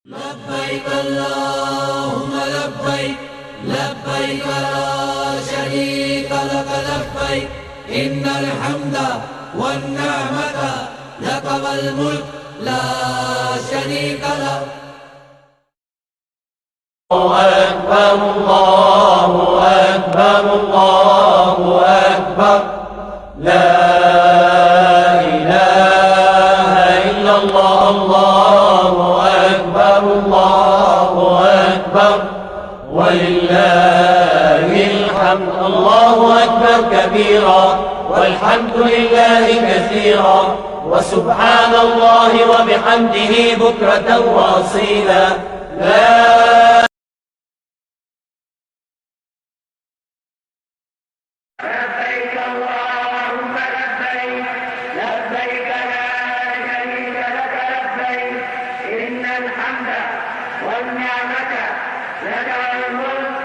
لبيك اللهم لبيك لبيك لا شريك لك لبيك إن الحمد والنعمة لك والملك لا شريك لك. الله أكبر الله أكبر الله أكبر لا إله إلا الله. الله أكبر الله أكبر ولله الحمد. الله أكبر كبيرا والحمد لله كثيرا وسبحان الله وبحمده بكرة وأصيلا. لا لبيك اللهم لبيك لبيك لا شريك لك لبيك إن الحمد والنعمة لك والملك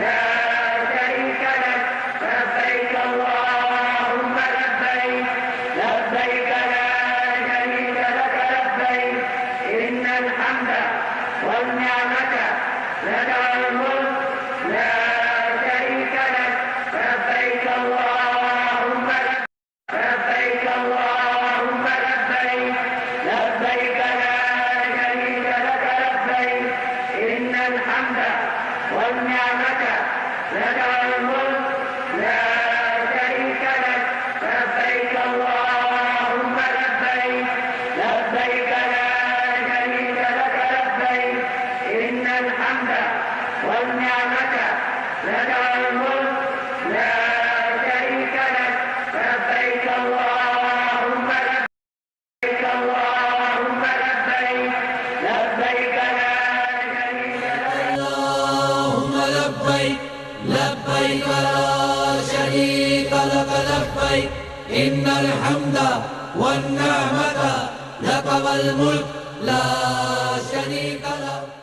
لا شريك لك. لبيك اللهم لبيك لبيك لا شريك لك لبيك إن الحمد والنعمة لك والملك لا شريك لك. لبيك اللهم لبيك اللهم لبيك لبيك لا شريك لك لبيك إن الحمد والنعمة لك والملك لا شريك لك. لبيك اللهم لبيك لبيك لا شريك لك لبيك إن الحمد والنعمة لك والملك لا شريك لك. لبيك اللهم لبيك اللهم لبيك لبيك لا شريك لك. اللهم لبيك لبيك لا شريك لك لبيك إن الحمد والنعمة لك والملك لا شريك لك.